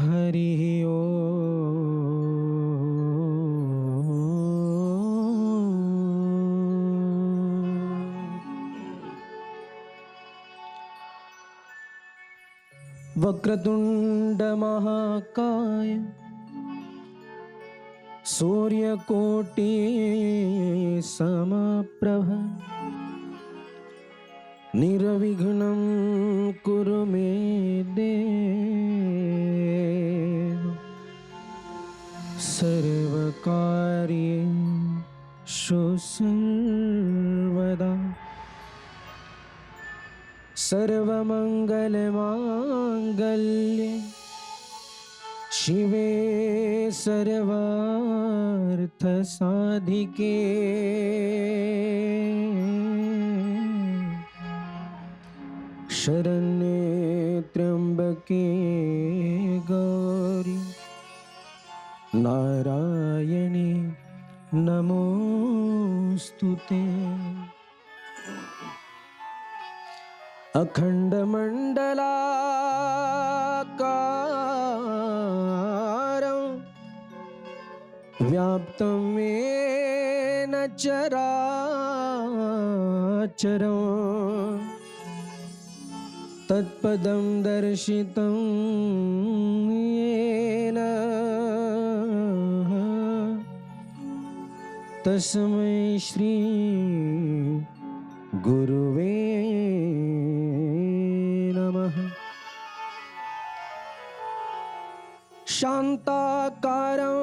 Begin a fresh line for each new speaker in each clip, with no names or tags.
हरि वक्रतुंड महाकाय सूर्यकोटि समप्रभ निर्विघ्नं कुरु मे देव सर्वकार्येषु सर्वदा सर्वमंगलमांगल्ये शिवे सर्वार्थसाधिके शरण्ये त्र्यंबके गौरी नारायणी नमोस्तुते। अखंड मंडलाकारं व्याप्तं येन चराचरं तत्पदं दर्शितं येन तस्मै श्री गुरुवे नमः। शान्ताकारं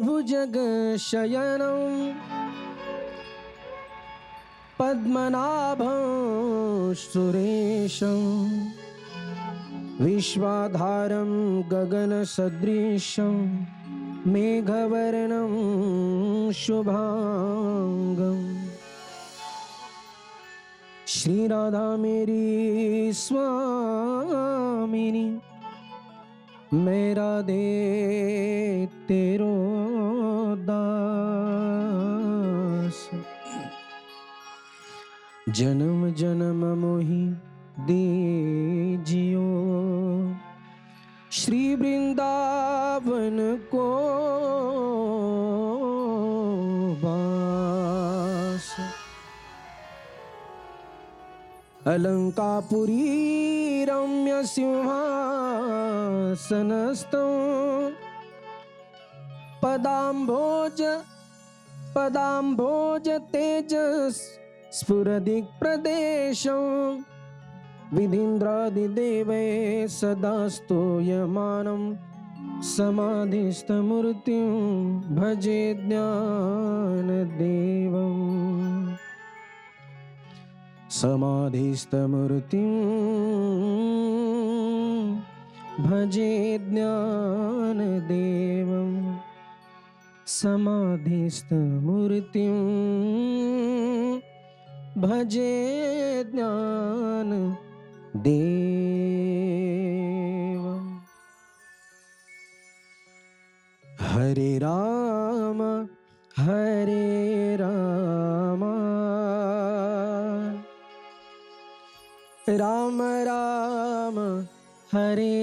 भुजगशयनं पद्मनाभं सुरेशं विश्वाधारं गगनसदृशं मेघवर्णं शुभांगं श्री राधा मेरी स्वामिनी मैं राधे तेरो दास जन्म जन्म मोहि दीजियो श्री वृंदावन को वास। अलंकापुरी रम्य सिंहासनस्थं पदाम्भोज तेजस स्फुरदिक् प्रदेशं विधीन्द्रादिदेवै सदा स्तूयमानं समाधिस्थमूर्तिं भजे ज्ञानदेवम् समाधिस्थमूर्तिं भजे ज्ञानदेवं समाधिस्थमूर्तिं भजे ज्ञानदेवं। हरे राम राम राम हरे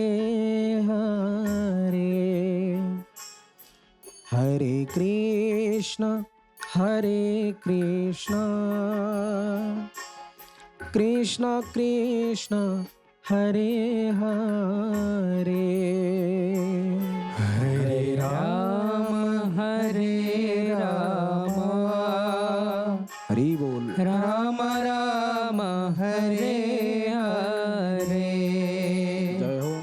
हरे हरे कृष्ण कृष्ण कृष्ण हरे हरे हरे राम हरि बोल राम राम हरे हरे जय हो।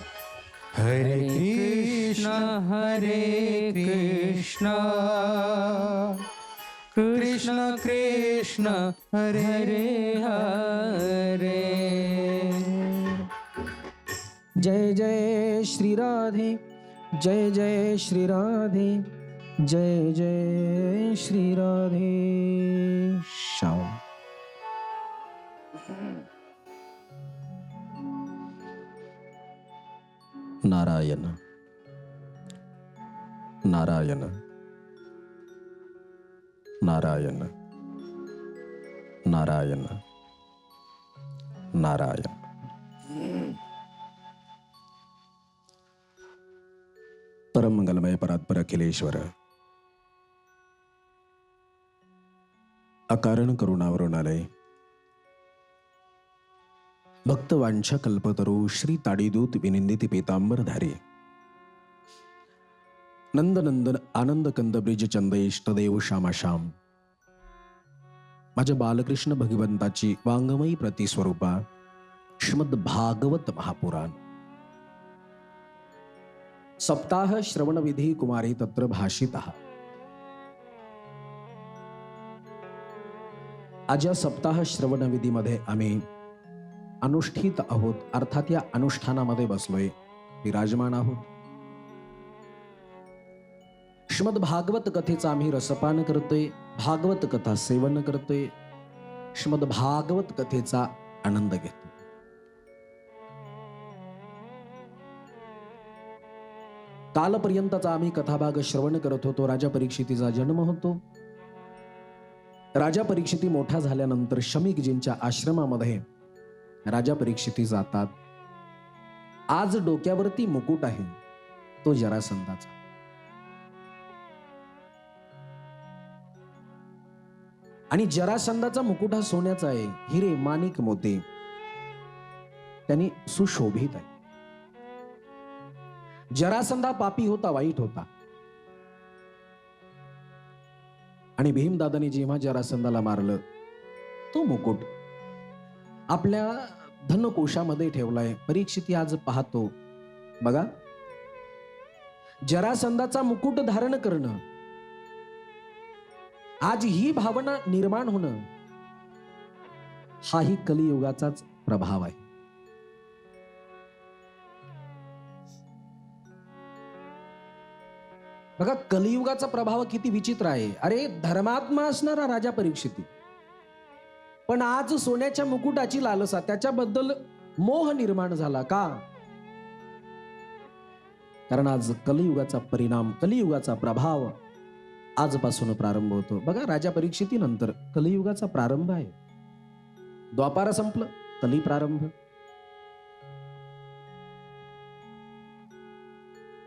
हरे कृष्ण कृष्ण कृष्ण हरे हरे। जय जय श्री राधे जय जय श्री राधे जय जय श्री राधे श्याम। नारायण नारायण नारायण नारायण नारायण। परम मंगलमय परात्पर अखिलेश्वर, अकारण करुणावरुणालय, भक्त वांछा कल्पतरू श्री ताडीदूत विनिंदिती पीतांबरधारी, नंदनंदन आनंद कंद ब्रिज चंद इष्टदेव श्यामाश्याम, माझ्या बालकृष्ण भगवंताची वाङ्मयी प्रतिस्वरूपा श्रीमद भागवत महापुराण सप्ताह श्रवण विधी कुमारी तत्र भाषितः। आज या सप्ताह श्रवण विधीमध्ये आम्ही अनुष्ठित आहोत, अर्थात या अनुष्ठानामध्ये बसलोय, विराजमान आहोत। श्रीमद भागवत कथेचा आम्ही रसपान करतोय, भागवत कथा सेवन करतोय, श्रीमद भागवत कथेचा आनंद घेतो। कालपर्यंतचा आम्ही कथाभाग श्रवण करत होतो। राजा परीक्षितीचा जन्म होतो। राजा परीक्षिती मोठा झाल्यानंतर शमीकजींच्या आश्रमामध्ये राजा परीक्षिती जातात। आज डोक्यावरती मुकुट आहे तो जरासंधाचा। आणि जरासंधाचा मुकुट हा सोन्याचा आहे, हिरे माणिक मोती त्यांनी सुशोभित आहे। जरासंधा पापी होता, वाईट होता। आणि भीमदादांनी जेव्हा जरासंधाला मारलं, तो मुकुट आपल्या धनकोशामध्ये ठेवलाय। परीक्षिती आज पाहतो, बघा, जरासंधाचा मुकुट धारण करणं, आज ही भावना निर्माण होणं, हाही कलियुगाचाच प्रभाव आहे। बघा, कलियुगाचा प्रभाव किती विचित्र आहे। अरे, धर्मात्मा असणारा राजा परीक्षिती, पण आज सोन्याच्या मुकुटाची लालसा, त्याच्याबद्दल मोह निर्माण झाला का? कारण आज कलियुगाचा परिणाम, कलियुगाचा प्रभाव आजपासून प्रारंभ होतो। बघा, राजा परीक्षिती नंतर कलियुगाचा प्रारंभ आहे। द्वापार संपलं, कली प्रारंभ।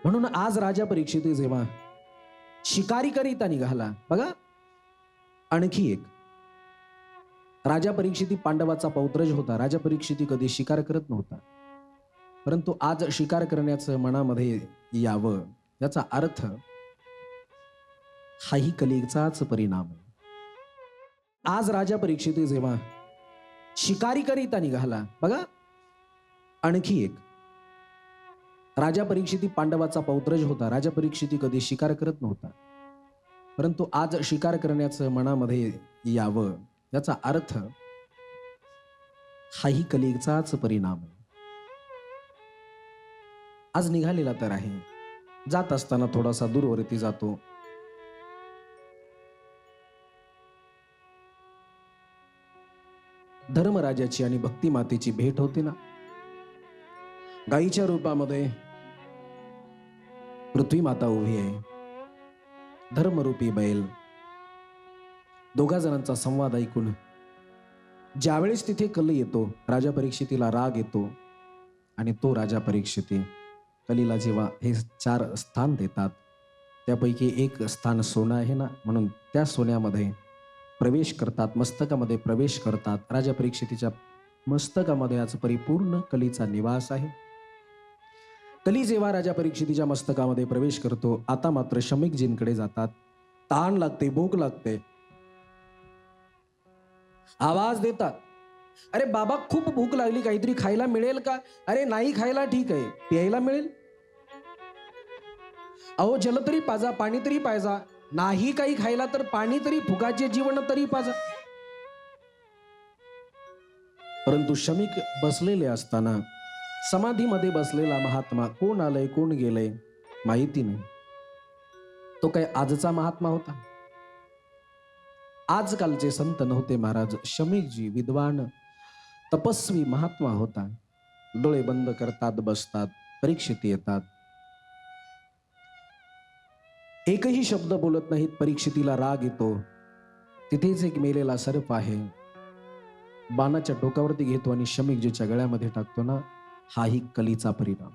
म्हणून आज राजा परीक्षिती जेव्हा शिकारी करिता निघाला, बघा, आणखी एक राजा परीक्षिती पांडवाचा पौत्रज होता। राजा परीक्षिती कधी शिकार करत नव्हता, परंतु आज शिकार करण्याचं मनामध्ये यावं, याचा अर्थ हाही कलियुगाचाच परिणाम आहे। आज राजा परीक्षिती जेव्हा शिकारी करिता निघाला, बघा, आणखी एक राजा परीक्षिती पांडवाचा पौत्रज होता। राजा परीक्षिती कधी शिकार करत नव्हता, परंतु आज शिकार करण्याचं मनामध्ये यावं, याचा अर्थ हाही कलियुगाचाच परिणाम आहे। आज निघालेला तर आहे, जात असताना थोडासा दूरवरती जातो। धर्मराजाची आणि भक्ती मातेची भेट होते ना। गाईच्या रूपामध्ये पृथ्वी माता उभी आहे, धर्मरूपी बैल। दोघा जणांचा संवाद ऐकून ज्यावेळेस तिथे कली येतो, राजा परीक्षितीला राग येतो। आणि तो राजा परीक्षिती कलीला जेव्हा हे 4 स्थान देतात, त्यापैकी एक स्थान सोनं आहे ना, म्हणून त्या सोन्यामध्ये प्रवेश करतात, मस्तकामध्ये प्रवेश करतात। राजा परीक्षितीच्या मस्तकामध्ये आज परिपूर्ण कलीचा निवास आहे। कली जेव्हा राजा परीक्षितीच्या मस्तकामध्ये प्रवेश करतो, आता मात्र शमीकजींकडे जातात। तहान लागते, भूक लागते, आवाज देतात, अरे बाबा, खूप भूक लागली, काहीतरी खायला मिळेल का? अरे नाही खायला ठीक आहे, प्यायला मिळेल? अहो, जल तरी पाजा, पाणी तरी पाजा, नाही काही खायला तर पाणी तरी, फुगाचे जीवन तरी पाजा। परंतु शमीक बसलेले असताना, समाधीमध्ये बसलेला महात्मा, कोण आलंय कोण गेलंय माहिती नाही। तो काय आजचा महात्मा होता? आजकालचे संत नव्हते महाराज। शमीकजी विद्वान तपस्वी महात्मा होता। डोळे बंद करतात, बसतात, परीक्षिती येतात, एकही शब्द बोलत नाहीत। परीक्षितीला राग येतो। तिथेच एक मेलेला सर्प आहे, बाणाच्या टोकावरती घेतो आणि शमीकजीच्या गळ्यामध्ये टाकतो ना, हाही कलीचा परिणाम।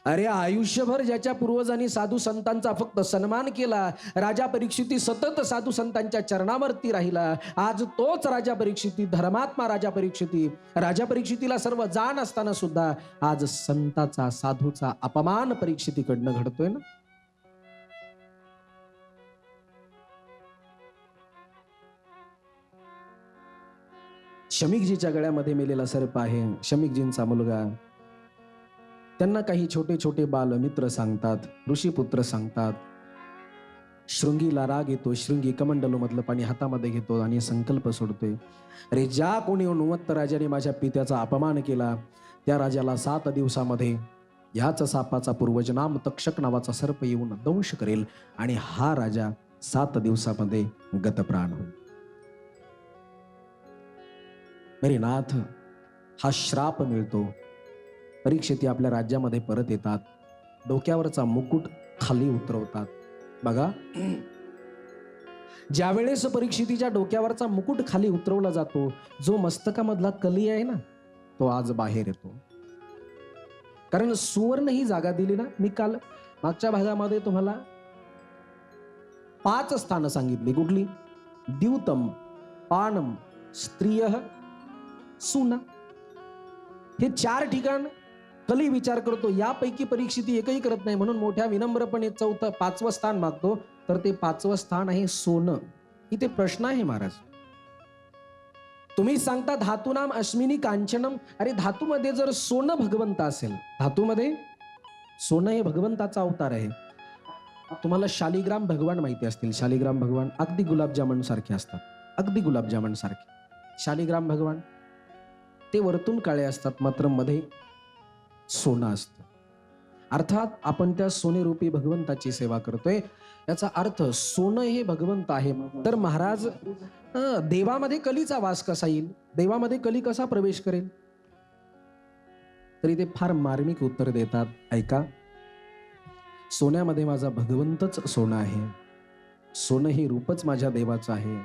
अरे आयुष्यभर ज्याच्या पूर्वजांनी साधू संतांचा फक्त सन्मान केला, राजा परीक्षिती सतत साधू संतांच्या चरणावरती राहिला, आज तोच राजा परीक्षिती, धर्मात्मा राजा परीक्षितीला सर्व जाण असताना सुद्धा आज संताचा साधूचा अपमान परीक्षितीकडनं घडतोय ना. शमीकजीच्या गळ्यामध्ये मेलेला सर्प आहे, शमीकजींचा मुलगा. त्यांना काही छोटे छोटे बालमित्र सांगतात, ऋषीपुत्र सांगतात. शृंगीला राग येतो, शृंगी कमंडलू मधलं पाणी हातामध्ये घेतो आणि संकल्प सोडतोय, अरे ज्या कोणी उन्मत्त राजाने माझ्या पित्याचा अपमान केला त्या राजाला 7 दिवसामध्ये याच सापाचा पूर्वज नाम तक्षक नावाचा सर्प येऊन दंश करेल आणि हा राजा 7 दिवसामध्ये गतप्राण होईल. मेरे नाथ, हा श्राप मिळतो. परीक्षिती आपल्या राज्यामध्ये परत येतात, डोक्यावरचा मुकुट खाली उतरवतात. बघा, ज्या वेळेस परीक्षितीच्या डोक्यावरचा मुकुट खाली उतरवला जातो, जो मस्तकामधला कली आहे ना, तो आज बाहेर येतो. कारण सुवर्ण ही जागा दिली ना. मी काल मागच्या भागामध्ये तुम्हाला 5 स्थानं सांगितली. कुठली? द्यूतम, पानम, स्त्रिय, सुना. हे 4 ठिकाण कली विचार करतो, यापैकी परीक्षिती एकही करत नाही. म्हणून मोठ्या विनम्रपणे 5वं स्थान मागतो. तर ते 5वं स्थान आहे सोनं. इथे प्रश्न आहे महाराज, तुम्ही सांगता धातूनाम अश्मिनी कांचनम. अरे धातूमध्ये जर सोनं भगवंत असेल, धातूमध्ये सोनं हे भगवंताचा अवतार आहे. तुम्हाला शालिग्राम भगवान माहिती असतील. शालिग्राम भगवान अगदी गुलाबजामन सारखे असतात, अगदी गुलाबजामन सारखे. शालिग्राम भगवान ते वरतून काळे असतात, मात्र मध्ये सोनं असतं. अर्थात आपण त्या सोनेरूपी भगवंताची सेवा करतोय. याचा अर्थ सोनं हे भगवंत आहे. तर महाराज, देवामध्ये कलीचा वास कसा येईल? देवामध्ये कली कसा प्रवेश करेल? तरी ते फार मार्मिक उत्तर देतात. ऐका, सोन्यामध्ये माझा भगवंतच सोनं आहे. सोनं हे रूपच माझ्या देवाचं आहे.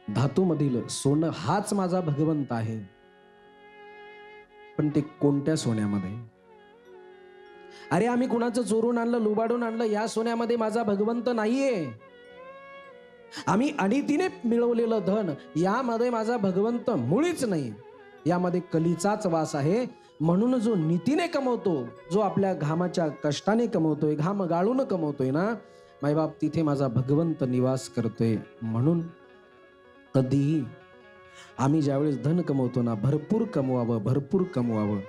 धातूमधील सोनं हाच माझा भगवंत आहे. पण ते कोणत्या सोन्यामध्ये? अरे आम्ही कुणाचं चोरून आणलं, लुबाडून आणलं, या सोन्यामध्ये माझा भगवंत नाहीये. आम्ही अनितीने मिळवलेलं धन, यामध्ये माझा भगवंत मुळीच नाही. यामध्ये कलीचाच वास आहे. म्हणून जो नीतीने कमवतो, जो आपल्या घामाच्या कष्टाने कमवतोय, घाम गाळून कमवतोय ना मायबाप, तिथे माझा भगवंत निवास करतोय. म्हणून कधीही आम्ही ज्यावेळेस धन कमवतो ना, भरपूर कमवावं, भरपूर कमवावं,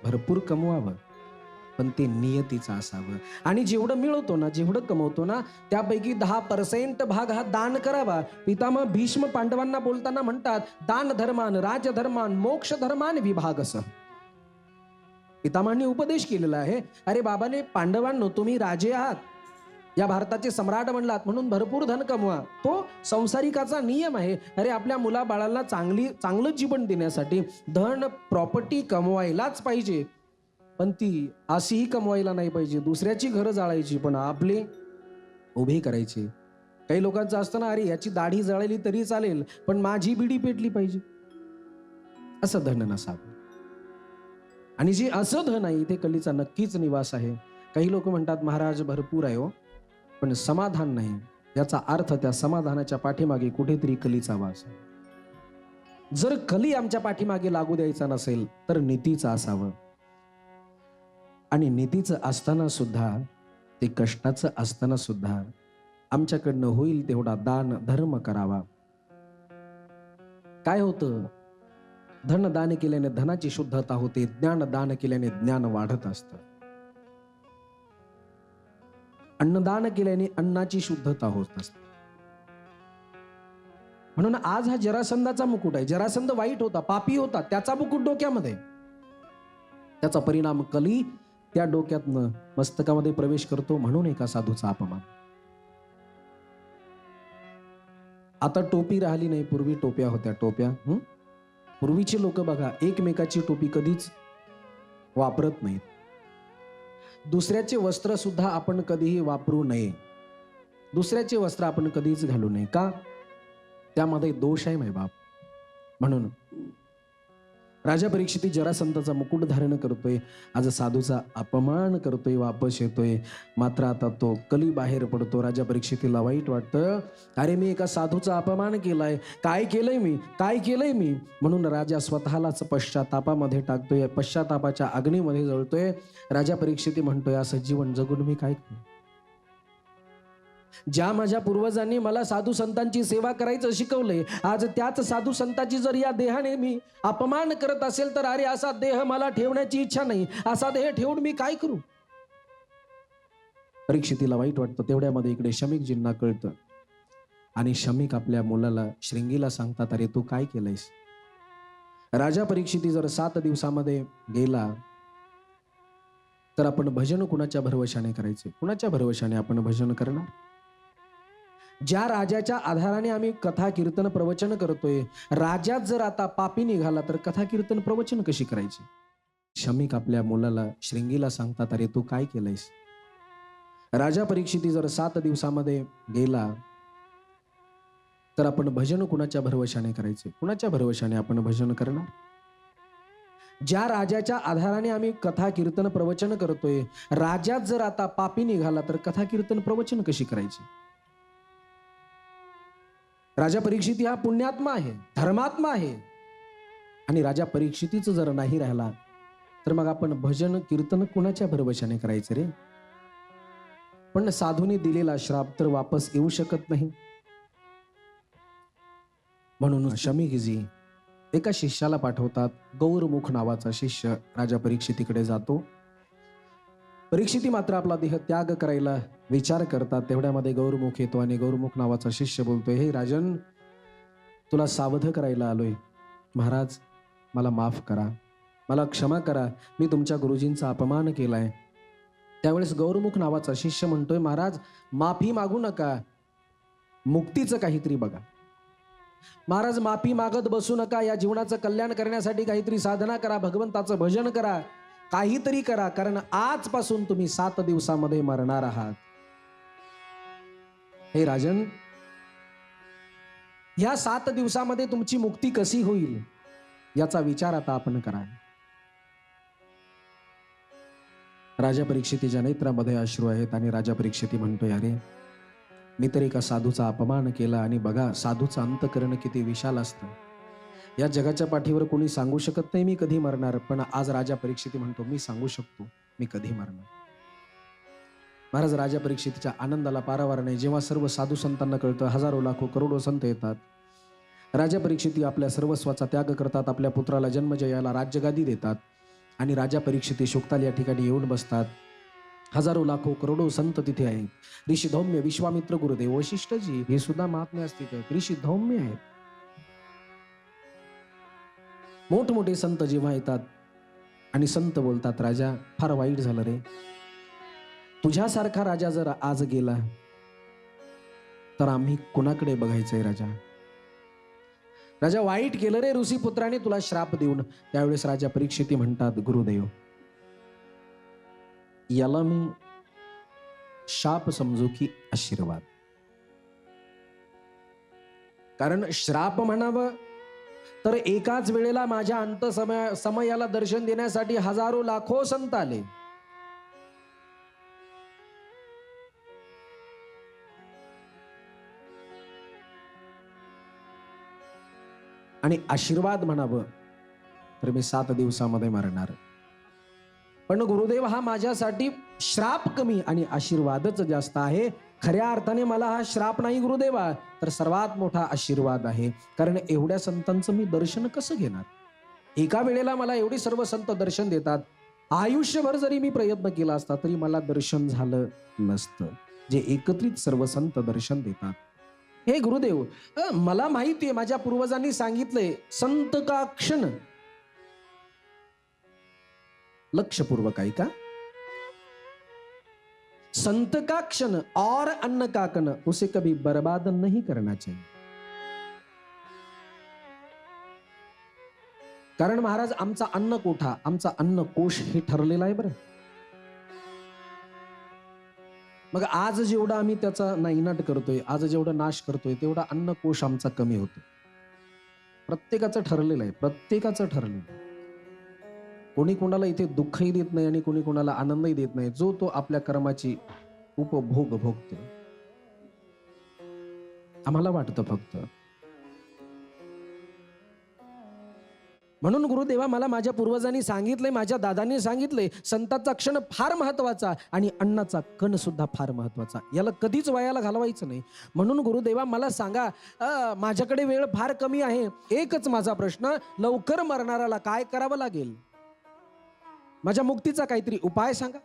भरपूर कमवावं, पण ते नियतीचं असावं. आणि जेवढं मिळवतो ना, जेवढं कमवतो ना, त्यापैकी 10% भाग हा दान करावा. पितामह भीष्म पांडवांना बोलताना म्हणतात, दान धर्मान, राजधर्मान, मोक्ष धर्मान विभागस. पितामहांनी उपदेश केलेला आहे. अरे बाबाने, पांडवांनो, तुम्ही राजे आहात, या भारताचे सम्राट म्हणलात, म्हणून भरपूर धन कमवा. तो संसारिकाचा नियम आहे. अरे आपल्या मुलाबाळांना चांगलं जीवन देण्यासाठी धन, प्रॉपर्टी कमवायलाच पाहिजे. पण ती अशीही कमवायला नाही पाहिजे, दुसऱ्याची घरं जाळायची पण आपले उभे करायचे. काही लोकांचं असतं ना, अरे याची दाढी जळली तरी चालेल, पण माझी बिडी पेटली पाहिजे. असं धन नसावं. आणि जे असं धन आहे, इथे कलीचा नक्कीच निवास आहे. काही लोक म्हणतात, महाराज भरपूर आहे हो, पण समाधान नाही. याचा अर्थ त्या समाधानाच्या पाठीमागे कुठेतरी कलीचा वास आहे. जर कली आमच्या पाठीमागे लागू द्यायचा नसेल तर नीतीचं असावं. आणि नीतीचं असताना सुद्धा, ते कष्टाचं असताना सुद्धा आमच्याकडनं होईल तेवढा दान धर्म करावा. काय होतं? धन दान केल्याने धनाची शुद्धता होते, ज्ञान दान केल्याने ज्ञान वाढत असतं, अन्नदान केल्याने अन्नाची शुद्धता होत असते. म्हणून आज हा जरासंधाचा मुकुट आहे. जरासंध वाईट होता, पापी होता, त्याचा मुकुट डोक्यामध्ये, त्याचा परिणाम कली त्या डोक्यातनं मस्तकामध्ये प्रवेश करतो. म्हणून एका साधूचा अपमान. आता टोपी राहिली नाही, पूर्वी टोप्या होत्या. टोप्या पूर्वीचे लोक बघा, एकमेकाची टोपी कधीच वापरत नाहीत. दुसऱ्याचे वस्त्र सुद्धा आपण कधीही वापरू नये. दुसऱ्याचे वस्त्र आपण कधीच घालू नये. का? त्यामध्ये दोष आहे माय बाप. म्हणून राजा परीक्षिती जरासंधाचा मुकुट धारण करतोय, आज साधूचा अपमान करतोय, वापस येतोय. मात्र आता तो कली बाहेर पडतो. राजा परीक्षितीला वाईट वाटतं, अरे मी एका साधूचा अपमान केलाय, काय केलंय मी, काय केलंय मी. म्हणून राजा स्वतःलाच पश्चातापामध्ये टाकतोय, पश्चातापाच्या अग्नीमध्ये जळतोय. राजा परीक्षिती म्हणतोय, असं जीवन जगून मी काय करू. ज्या माझ्या पूर्वजांनी मला साधू संतांची सेवा करायचं शिकवलंय, आज त्याच साधू संतांची जर या देहाने मी अपमान करत असेल तर अरे असा देह मला ठेवण्याची इच्छा नाही, असा देह ठेवून मी काय करू. परीक्षितीला वाईट वाटतं. तेवढ्यामध्ये इकडे शमीकजींना कळतं आणि शमीक आपल्या मुलाला श्रृंगीला सांगतात, अरे तू काय केलंयस. राजा परीक्षिती जर 7 दिवसामध्ये गेला तर आपण भजन कुणाच्या भरवशाने करायचे, कुणाच्या भरवशाने आपण भजन करणार. ज्या राजाच्या आधाराने आम्ही कथा कीर्तन प्रवचन करतोय, राजात जर आता पापी निघाला तर कथा कीर्तन प्रवचन कशी करायची. शमीक आपल्या मुलाला श्रृंगीला सांगतात, अरे तू काय केलंयस. राजा परीक्षिती जर 7 दिवसामध्ये गेला तर आपण भजन कुणाच्या भरवशाने करायचे, कुणाच्या भरवशाने आपण भजन करणार. ज्या राजाच्या आधाराने आम्ही कथा कीर्तन प्रवचन करतोय, राजात जर आता पापी निघाला तर कथा कीर्तन प्रवचन कशी करायची. राजा परीक्षिती हा पुण्यात्मा आहे, धर्मात्मा आहे. आणि राजा परीक्षितीच जर नाही राहिला तर मग आपण भजन कीर्तन कुणाच्या भरवशाने करायचं रे. पण साधूने दिलेला श्राप तर वापस येऊ शकत नाही. म्हणून शमीकजी एका शिष्याला पाठवतात. गौरमुख नावाचा शिष्य राजा परीक्षितीकडे जातो. परीक्षिती मात्र आपला देह त्याग करायला विचार करतात. तेवढ्यामध्ये गौरमुख येतो आणि गौरमुख नावाचा शिष्य बोलतोय, हे राजन, तुला सावध करायला आलोय. महाराज मला माफ करा, मला क्षमा करा, मी तुमच्या गुरुजींचा अपमान केलाय. त्यावेळेस गौरमुख नावाचा शिष्य म्हणतोय, महाराज माफी मागू नका, मुक्तीचं काहीतरी बघा. महाराज माफी मागत बसू नका, या जीवनाचं कल्याण करण्यासाठी काहीतरी साधना करा, भगवंताचं भजन करा, काहीतरी करा, कारण आजपासून तुम्ही 7 दिवसामध्ये मरणार आहात. हे राजन, या 7 दिवसामध्ये तुमची मुक्ती कशी होईल याचा विचार आता आपण करा. राजा परीक्षितीच्या नेत्रामध्ये अश्रू आहेत आणि राजा परीक्षिती म्हणतोय, अरे मी तर एका साधूचा अपमान केला आणि बघा साधूचं अंतकरण किती विशाल असतं. या जगाच्या पाठीवर कोणी सांगू शकत नाही मी कधी मरणार, पण आज राजा परीक्षिती म्हणतो मी सांगू शकतो मी कधी मरणार. महाराज राजा परीक्षितीच्या आनंदाला पारावार नाही. जेव्हा सर्व साधू संतांना कळतं, हजारो लाखो करोडो संत येतात, राजा परीक्षिती आपल्या सर्वस्वाचा त्याग करतात, आपल्या पुत्राला जन्मजयाला राज्यगादी देतात आणि राजा परीक्षिती शुक्ताल या ठिकाणी येऊन बसतात. हजारो लाखो करोडो संत तिथे आहेत. ऋषी धौम्य, विश्वामित्र गुरुदेव, वशिष्ठजी हे सुद्धा महात्मे असतील, ऋषी धौम्य आहेत. मोठमोठे संत जेव्हा येतात आणि संत बोलतात, राजा फार वाईट झालं रे, तुझ्यासारखा राजा जर आज गेला तर आम्ही कुणाकडे बघायचंय राजा. राजा वाईट केलं रे ऋषी पुत्राने तुला श्राप देऊन. त्यावेळेस राजा परीक्षिती म्हणतात, गुरुदेव याला मी शाप समजू की आशीर्वाद. कारण श्राप म्हणावं तर एकाच वेळेला माझ्या अंत समयाला दर्शन देण्यासाठी हजारो लाखो संत आले. आणि आशीर्वाद म्हणावं तर मी 7 दिवसामध्ये मरणार. पण गुरुदेव हा माझ्यासाठी श्राप कमी आणि आशीर्वादच जास्त आहे. खऱ्या अर्थाने मला हा श्राप नाही गुरुदेवा, तर सर्वात मोठा आशीर्वाद आहे. कारण एवढ्या संतांचं मी दर्शन कसं घेणार. एका वेळेला मला एवढे सर्व संत दर्शन देतात. आयुष्यभर जरी मी प्रयत्न केला असता तरी मला दर्शन झालं नसतं, जे एकत्रित सर्व संत दर्शन देतात. हे गुरुदेव, मला माहिती आहे, माझ्या पूर्वजांनी सांगितलंय, संत का क्षण, लक्षपूर्वक ऐका, संत का क्षण और अन्न का कण उसे कभी बर्बाद नहीं करना चाहिए. कारण महाराज आमचा अन्न कोठा, आमचा अन्न कोश हे ठरलेला आहे बरं. मग आज जेवढा आम्ही त्याचा नायनाट करतोय, आज जेवढा नाश करतोय, तेवढा अन्न कोश आमचा कमी होतो. प्रत्येकाचं ठरलेलं आहे, प्रत्येकाचं ठरलेलं आहे. कोणी कोणाला इथे दुःखही देत नाही आणि कोणी कोणाला आनंदही देत नाही. जो तो आपल्या कर्माची उपभोग भोगतो. आम्हाला वाटतं फक्त. म्हणून गुरुदेवा मला माझ्या पूर्वजांनी सांगितलंय, माझ्या दादांनी सांगितलंय, संताचा क्षण फार महत्वाचा आणि अन्नाचा कण सुद्धा फार महत्वाचा. याला कधीच वायाला घालवायचं नाही. म्हणून गुरुदेवा मला सांगा, माझ्याकडे वेळ फार कमी आहे. एकच माझा प्रश्न, लवकर मरणाऱ्याला काय करावं लागेल? माझ्या मुक्तीचा काहीतरी उपाय सांगा.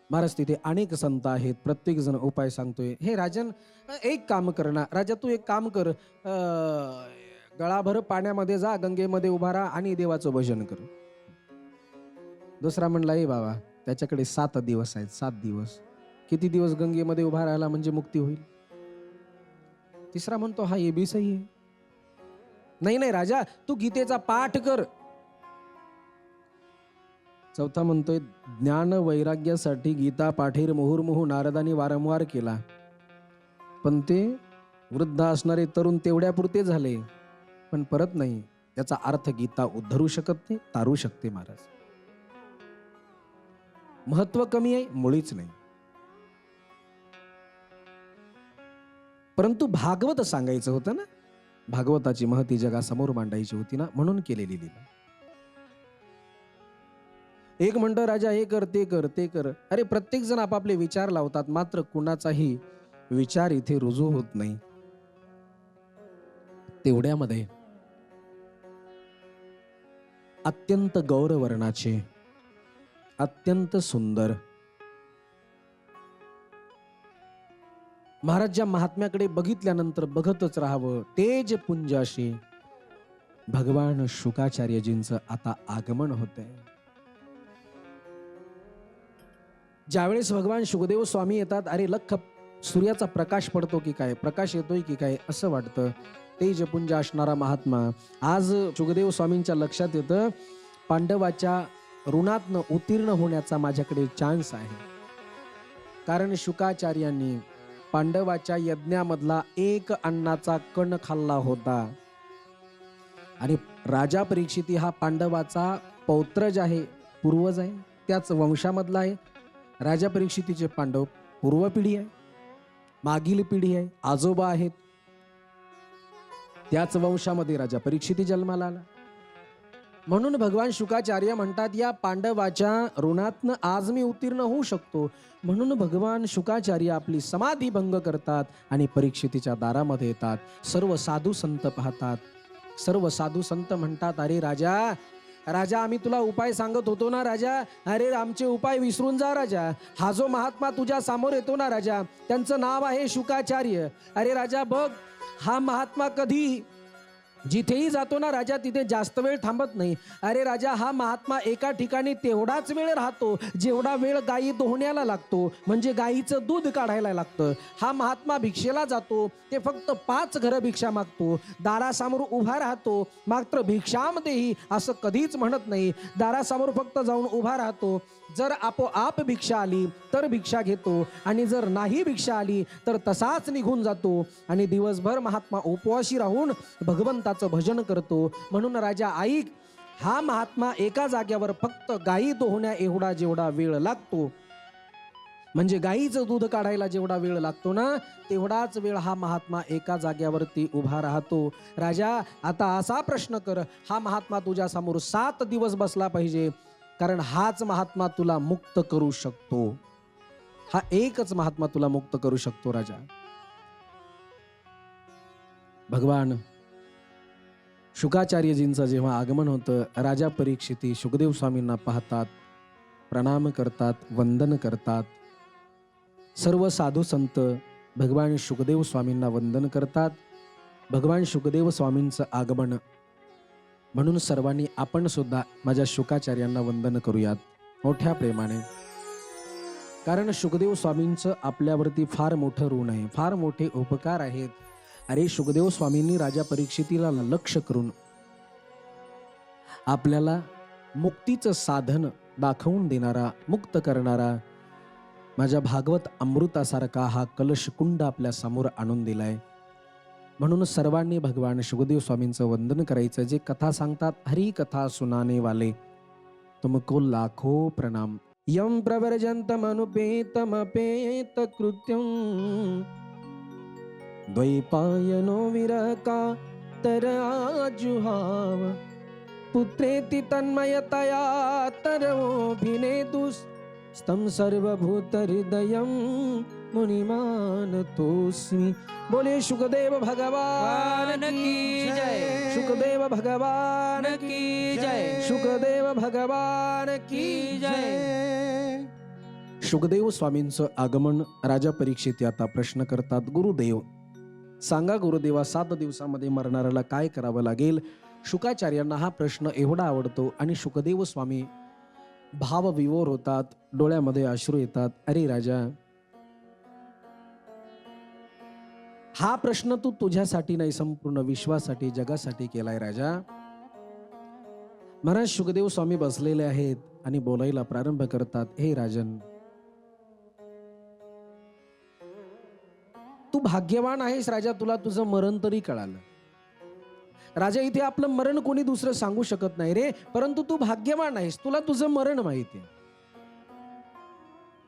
महाराज तिथे अनेक संत आहेत, प्रत्येक जण उपाय सांगतोय. हे राजन एक काम कर ना, राजा तू एक काम कर, गळाभर पाण्यामध्ये जा, गंगेमध्ये उभा राहा आणि देवाचं भजन कर. दुसरा म्हणला, ए बाबा त्याच्याकडे 7 दिवस आहेत, 7 दिवस. किती दिवस गंगेमध्ये उभा राहिला म्हणजे मुक्ती होईल? तिसरा म्हणतो, हा हे बी सही आहे. नाही नाही राजा, तू गीतेचा पाठ कर. चौथा म्हणतोय, ज्ञान वैराग्यासाठी गीता पाठेर मुहुर्मुहू नारदानी वारंवार केला, पण ते वृद्ध असणारे तरुण तेवढ्यापुरते झाले, पण परत नाही. त्याचा अर्थ गीता उद्धरू शकत नाही, तारू शकते. महाराज महत्व कमी आहे? मुळीच नाही. परंतु भागवत सांगायचं होतं ना, भागवताची महती जगासमोर मांडायची होती ना, म्हणून केलेली लीला. एक म्हणतं, राजा हे कर, ते कर, ते कर. अरे प्रत्येक जण आपापले विचार लावतात, मात्र कुणाचाही विचार इथे रुजू होत नाही. तेवढ्यामध्ये अत्यंत गौरवर्णाचे, अत्यंत सुंदर महाराज ज्या महात्म्याकडे बघितल्यानंतर बघतच राहावं, तेज पुंजाशी भगवान शुकाचार्यजींचं आता आगमन होतंय. ज्यावेळेस भगवान शुकदेव स्वामी येतात, अरे लख सूर्याचा प्रकाश पडतो की काय, प्रकाश येतोय की काय असं वाटतं. तेजपुंज असणारा महात्मा आज शुकदेव स्वामींच्या लक्षात येतं, पांडवाच्या ऋणातनं उत्तीर्ण होण्याचा माझ्याकडे चान्स आहे. कारण शुकाचार्यांनी पांडवाच्या यज्ञामधला एक अन्नाचा कण खाल्ला होता आणि राजा परीक्षिती हा पांडवाचा पौत्रज आहे, पूर्वज आहे, त्याच वंशामधला आहे. राजा परीक्षितीचे पांडव पूर्व पिढी आहे, मागील पिढी आहे, आजोबा आहेत, त्याच वंशामध्ये राजा परीक्षिती जन्माला आला. म्हणून भगवान शुकाचार्य म्हणतात, या पांडवाच्या ऋणातनं आज मी उत्तीर्ण होऊ शकतो. म्हणून भगवान शुकाचार्य आपली समाधी भंग करतात आणि परीक्षितीच्या दारामध्ये येतात. सर्व साधू संत पाहतात. सर्व साधू संत म्हणतात, अरे राजा, राजा आम्ही तुला उपाय सांगत होतो ना राजा, अरे आमचे उपाय विसरून जा राजा. हा जो महात्मा तुझ्या समोर येतो ना राजा, त्यांचं नाव आहे शुकाचार्य. अरे राजा बघ, हा महात्मा कधी जिथेही जातो ना राजा, तिथे जास्त वेळ थांबत नाही. अरे राजा, हा महात्मा एका ठिकाणी तेवढाच वेळ राहतो जेवढा वेळ गायी दोहण्याला लागतो, म्हणजे गायीचं दूध काढायला लागतं. हा महात्मा भिक्षेला जातो, ते फक्त 5 घरं भिक्षा मागतो, दारासमोर उभा राहतो, मात्र भिक्षामध्येही असं कधीच म्हणत नाही. दारासमोर फक्त जाऊन उभा राहतो. जर आपोआप भिक्षा आली तर भिक्षा घेतो आणि जर नाही भिक्षा आली तर तसाच निघून जातो आणि दिवसभर महात्मा उपवाशी राहून भगवंताचं भजन करतो. म्हणून राजा ऐक, हा महात्मा एका जाग्यावर फक्त गायी दोहण्या एवढा जेवढा वेळ लागतो, म्हणजे गायीचं दूध काढायला जेवढा वेळ लागतो ना, तेवढाच वेळ हा महात्मा एका जाग्यावरती उभा राहतो. राजा आता असा प्रश्न कर, हा महात्मा तुझ्या समोर 7 दिवस बसला पाहिजे, कारण हाच महात्मा तुला मुक्त करू शकतो. हा एकच महात्मा तुला मुक्त करू शकतो राजा. भगवान शुकाचार्यजींचं जेव्हा आगमन होतं, राजा परीक्षिती शुकदेव स्वामींना पाहतात, प्रणाम करतात, वंदन करतात. सर्व साधू संत भगवान शुकदेव स्वामींना वंदन करतात. भगवान शुकदेव स्वामींचं आगमन म्हणून सर्वांनी आपण सुद्धा माझ्या शुकाचार्यांना वंदन करूयात मोठ्या प्रेमाने. कारण शुकदेव स्वामींचं आपल्यावरती फार मोठं ऋण आहे, फार मोठे उपकार आहेत. अरे शुकदेव स्वामींनी राजा परीक्षितीला लक्ष करून आपल्याला मुक्तीचं साधन दाखवून देणारा, मुक्त करणारा माझ्या भागवत अमृतासारखा हा कलश कुंड आपल्या समोर आणून दिलाय. म्हणून सर्वांनी भगवान शुकदेव स्वामींचं वंदन करायचं. जे कथा सांगतात, हरी कथा सुनाने वाले तुमको लाखो प्रणाम. यम प्रव्रजंतमनुपेतमपेत कृत्यं द्वैपायनो विरह का तर आजुहाव. पुत्रेति तन्मयतया तरवोऽभिनेदुस् स्तम सर्वभूत हृदयं मुनिमानतोऽस्मि. बोले शुकदेव भगवान की जय. शुकदेव भगवान की जय. शुकदेव भगवान की जय. शुकदेव स्वामींचं आगमन. राजा परीक्षित आता प्रश्न करतात, गुरुदेव सांगा गुरुदेवा, 7 दिवसामध्ये मरणाऱ्याला काय करावं लागेल? शुकाचार्यांना हा प्रश्न एवढा आवडतो आणि शुकदेव स्वामी भावविवोर होतात, डोळ्यामध्ये अश्रू येतात. अरे राजा, हा प्रश्न तू तुझ्यासाठी नाही, संपूर्ण विश्वासाठी, जगासाठी केलाय राजा. महाराज शुकदेव स्वामी बसलेले आहेत आणि बोलायला प्रारंभ करतात. हे राजन, तू भाग्यवान आहेस राजा, तुला तुझं मरण तरी कळालं. राजा, इथे आपलं मरण कोणी दुसरं सांगू शकत नाही रे, परंतु तू भाग्यवान आहेस, तुला तुझं मरण माहिती आहे.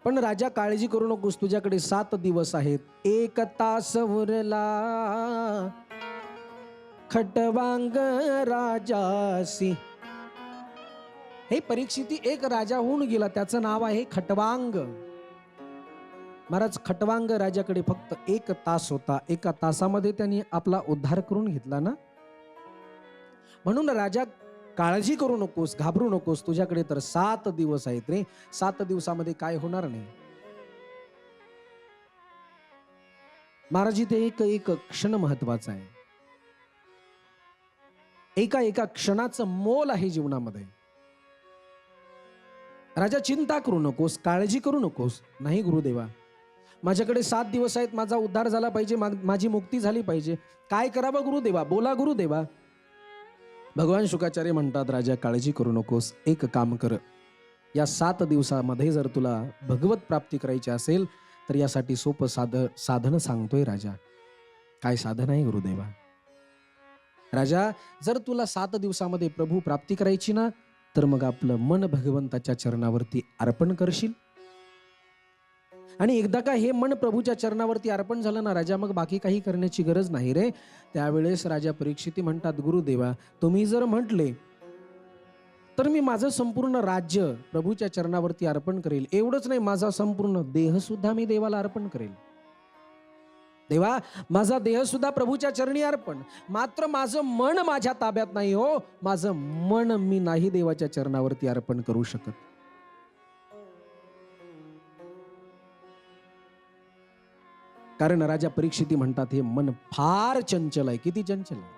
पण राजा काळजी करू नकोस, तुझ्याकडे 7 दिवस आहेत. 1 तास उरला खटवांग राजासी. हे परीक्षिती एक राजा होऊन गेला, त्याचं नाव आहे खटवांग. महाराज, खटवांग राजाकडे फक्त 1 तास होता. 1 तासामध्ये त्यांनी आपला उद्धार करून घेतला ना. म्हणून राजा काळजी करू नकोस, घाबरू नकोस, तुझ्याकडे तर 7 दिवस आहेत रे. 7 दिवसामध्ये काय होणार नाही. महाराज, इथे एक क्षण महत्वाचा आहे. एका क्षणाचं मोल आहे जीवनामध्ये. राजा, चिंता करू नकोस, काळजी करू नकोस. नाही गुरुदेवा, माझ्याकडे 7 दिवस आहेत, माझा उद्धार झाला पाहिजे, माझी मुक्ती झाली पाहिजे. काय करावं गुरुदेवा? बोला गुरुदेवा. भगवान शुकाचार्य म्हणतात, राजा काळजी करू नकोस, एक काम कर. या 7 दिवसामध्ये जर तुला भगवत प्राप्ती करायची असेल तर यासाठी सोपं साधन सांगतोय राजा. काय साधन आहे गुरुदेवा? राजा, जर तुला 7 दिवसामध्ये प्रभू प्राप्ती करायची ना, तर मग आपलं मन भगवंताच्या चरणावरती अर्पण करशील. आणि एकदा का हे मन प्रभूच्या चरणावरती अर्पण झालं ना राजा, मग बाकी काही करण्याची गरज नाही रे. त्यावेळेस राजा परीक्षिती म्हणतात, गुरुदेवा तुम्ही जर म्हटले तर मी माझं संपूर्ण राज्य प्रभूच्या चरणावरती अर्पण करेल. एवढंच नाही, माझा संपूर्ण देह सुद्धा मी देवाला अर्पण करेल. देवा, माझा देह सुद्धा प्रभूच्या चरणी अर्पण. मात्र माझं मन माझ्या ताब्यात नाही हो. माझं मन मी नाही देवाच्या चरणावरती अर्पण करू शकत. कारण राजा परीक्षिती म्हणतात, हे मन फार चंचल आहे. किती चंचल आहे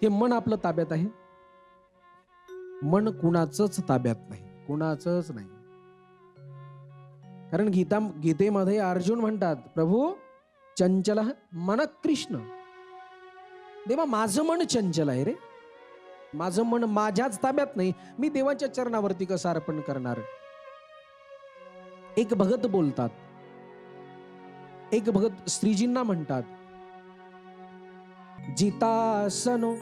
हे मन. आपलं ताब्यात आहे? मन कुणाचंच ताब्यात नाही, कुणाचंच नाही. कारण गीतेमध्ये अर्जुन म्हणतात, प्रभू चंचल मन कृष्ण. देवा, माझं मन चंचल आहे रे. माझं मन माझ्याच ताब्यात नाही. मी देवाच्या चरणावरती कसं अर्पण करणार? एक भगत बोलतात, एक भगत श्रीजींना म्हणतात, जितासनो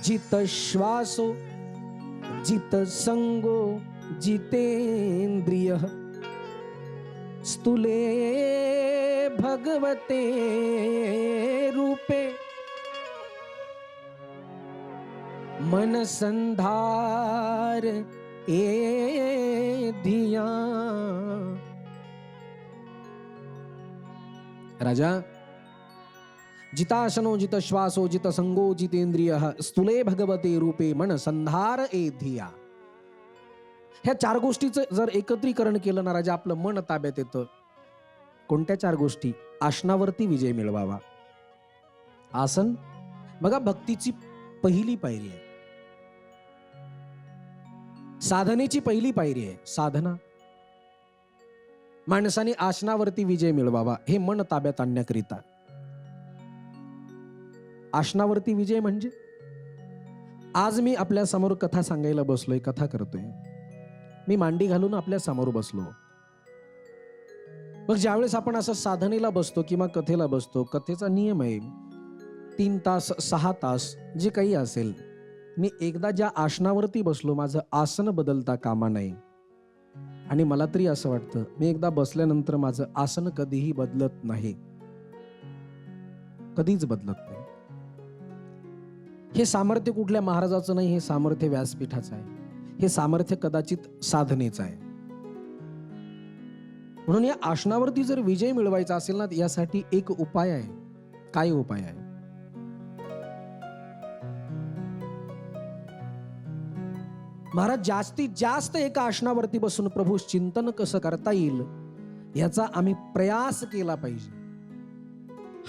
जित श्वासो जित संगो जितेंद्रिय स्तुले भगवते रूपे मन संधार ए धिया. राजा, जितासनो जित श्वासो जित संगो जितेंद्रिय स्तुले भगवते रूपे मन संधार ए धिया. ह्या 4 गोष्टीचं जर एकत्रीकरण केलं ना राजा, आपलं मन ताब्यात येतं. कोणत्या 4 गोष्टी? आसनावरती विजय मिळवावा. आसन बघा भक्तीची पहिली पायरी आहे, साधनेची पहिली पायरी आहे साधना. माणसाने आसनावरती विजय मिळवावा, हे मन ताब्यात आणण्याकरिता. आसनावरती विजय म्हणजे आज मी आपल्या समोर कथा सांगायला बसलोय, कथा करतोय. मी मांडी घालून आपल्या समोर बसलो. मग ज्यावेळेस आपण असं साधनेला बसतो किंवा कथेला बसतो, कथेचा नियम आहे 3 तास 6 तास जे काही असेल, मी एकदा ज्या आसनावरती बसलो माझं आसन बदलता कामा नये. आणि मला तरी असं वाटतं मी एकदा बसल्यानंतर माझं आसन कधीही बदलत नाही, कधीच बदलत नाही. हे सामर्थ्य कुठल्या महाराजाचं नाही, हे सामर्थ्य व्यासपीठाचं आहे. हे सामर्थ्य कदाचित साधनेचं आहे. म्हणून या आसनावरती जर विजय मिळवायचा असेल ना, यासाठी एक उपाय आहे. काय उपाय आहे? महाराज जास्तीत जास्त एका आसनावरती बसून प्रभू चिंतन कसं करता येईल याचा आम्ही प्रयास केला पाहिजे.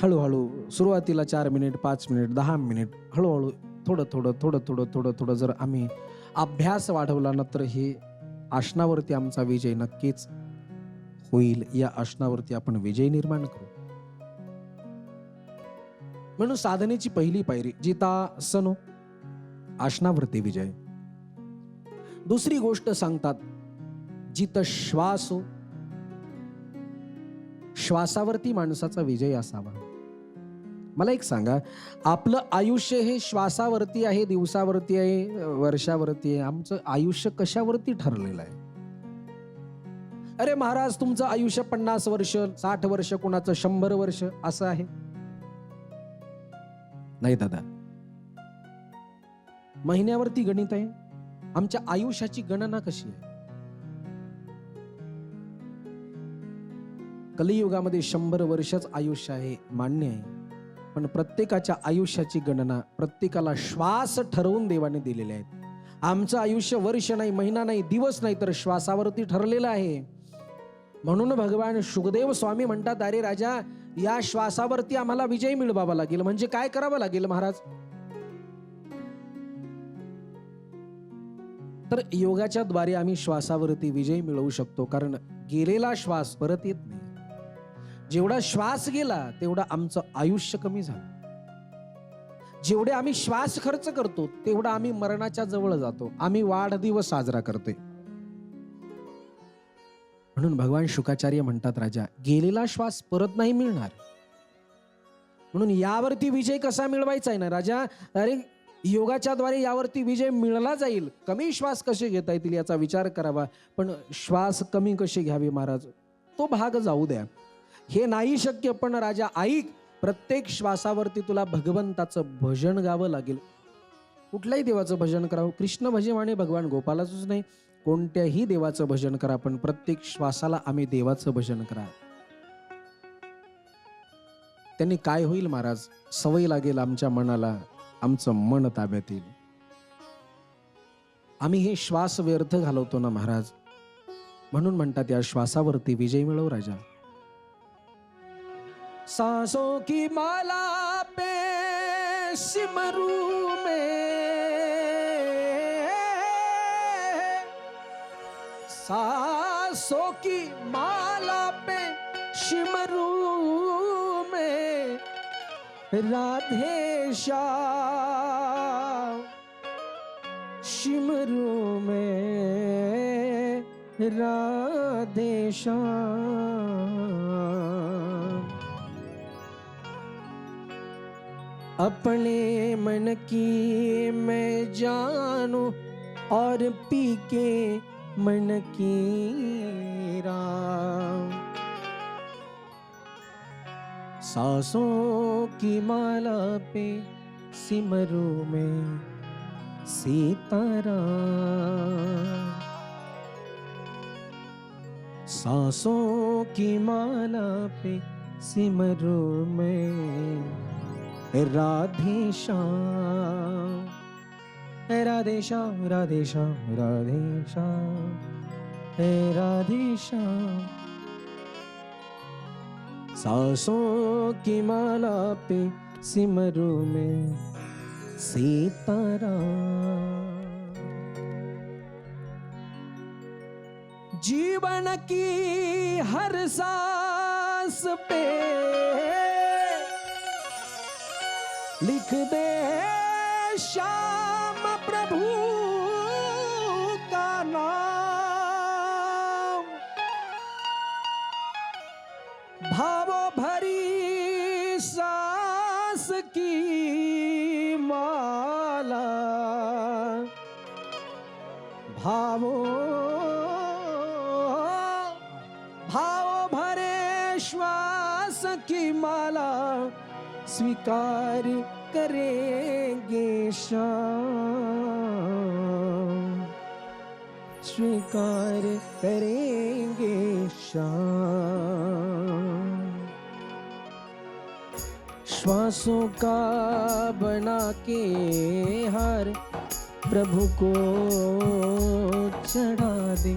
हळूहळू सुरुवातीला 4 मिनिट 5 मिनिट 10 मिनिट हळूहळू थोडं थोडं थोडं थोडं थोडं थोडं जर आम्ही अभ्यास वाढवला ना, तर हे आसनावरती आमचा विजय नक्कीच होईल. या आसनावरती आपण विजय निर्माण करू. म्हणून साधनेची पहिली पायरी जितासनो, आसनावरती विजय. दुसरी गोष्ट सांगतात जित श्वासो, श्वासावरती माणसाचा विजय असावा. मला एक सांगा, आपलं आयुष्य हे श्वासावरती आहे, दिवसावरती आहे, वर्षावरती आहे. आमचं आयुष्य कशावरती ठरलेलं आहे? अरे महाराज तुमचं आयुष्य 50 वर्ष 60 वर्ष, कुणाचं 100 वर्ष असं आहे? नाही दादा, महिन्यावरती गणित आहे. आमच्या आयुष्याची गणना कशी आहे? कलियुगामध्ये 100 वर्षच आयुष्य आहे, मान्य आहे. पण प्रत्येकाच्या आयुष्याची गणना प्रत्येकाला श्वास ठरवून देवाने दिलेले आहेत. आमचं आयुष्य वर्ष नाही, महिना नाही, दिवस नाही, तर श्वासावरती ठरलेलं आहे. म्हणून भगवान शुकदेव स्वामी म्हणतात, अरे राजा, या श्वासावरती आम्हाला विजय मिळवावा लागेल. म्हणजे काय करावं लागेल महाराज? तर योगाच्या द्वारे आम्ही श्वासावरती विजय मिळवू शकतो. कारण गेलेला श्वास परत येत नाही. जेवढा श्वास गेला तेवढा आमचं आयुष्य कमी झालं. जेवढे आम्ही श्वास खर्च करतो तेवढा आम्ही मरणाच्या जवळ जातो. आम्ही वाढदिवस साजरा करतोय. म्हणून भगवान शुकाचार्य म्हणतात, राजा, गेलेला श्वास परत नाही मिळणार. म्हणून यावरती विजय कसा मिळवायचा आहे ना राजा? अरे योगाच्या द्वारे यावरती विजय मिळला जाईल. कमी श्वास कसे घेता येतील याचा विचार करावा. पण श्वास कमी कसे घ्यावे महाराज, तो भाग जाऊ द्या. हे नाही शक्य, पण राजा ऐक, प्रत्येक श्वासावरती तुला भगवंताचं भजन गावं लागेल. कुठल्याही देवाचं भजन करावं. कृष्ण भजन भगवान गोपालाचंच नाही, कोणत्याही देवाचं भजन करा, पण प्रत्येक श्वासाला आम्ही देवाचं भजन करा. त्यांनी काय होईल महाराज? सवय लागेल आमच्या मनाला, आमचं मन ताब्यात येईल. आम्ही हे श्वास व्यर्थ घालवतो ना महाराज. म्हणून म्हणतात या श्वासावरती विजय मिळव राजा. सांसों की माला पे सिमरू में, सांसों की माला पे सिमरू में, राधे श्याम सिमरू में, राधे श्याम. अपने मन की मैं जानूं और पी के मन की राम. सांसों की माला पे सिमरू में सीताराम. सांसों की माला पे सिमरू में, राधे श्याम, राधे श्याम, राधे श्याम, राधे श्याम, राधे श्याम. सांसों की माला पे सिमरू में सीताराम. जीवन की हर सांस पे लिख दे श्याम प्रभु का नाम. भावो भरी सास की माला, भावो भाव भरे श्वास की माला, स्वीकार करेंगे श्याम, स्वीकार करेंगे श्याम। श्वासों का बना के हार प्रभु को चढ़ा दे।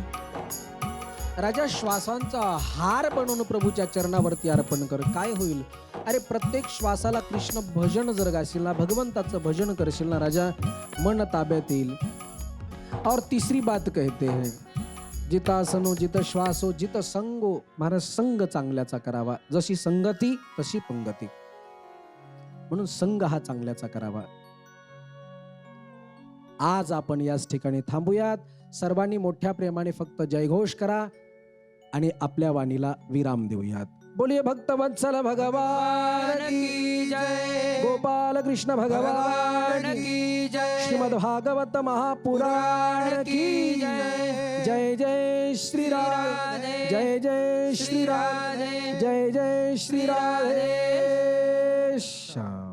राजा श्वासांचा हार बनवून प्रभूच्या चरणावरती अर्पण कर। काय होईल? अरे प्रत्येक श्वासाला कृष्ण भजन जर गाशील ना, भगवंताचं भजन करशील ना राजा, मन ताब्यात येईल। और तीसरी बात कहते हैं, जितासनो जित श्वासो जित संगो, महाराज संग चांगल्याचा करावा, जशी संगती तशी पंगती, म्हणून संग हा चांगल्याचा करावा। आज आपण याच ठिकाणी थांबूयात। सर्वांनी मोठ्या प्रेमाने फक्त जयघोष करा आणि आपल्या वाणीला विराम देऊयात। बोलिए भक्तवत्सल भगवान की जय, गोपाल कृष्ण भगवान की जय, श्रीमद् भागवत महापुराण की जय। जय जय श्री राधे, जय जय श्री राधे, जय जय श्री राधे। श्याम।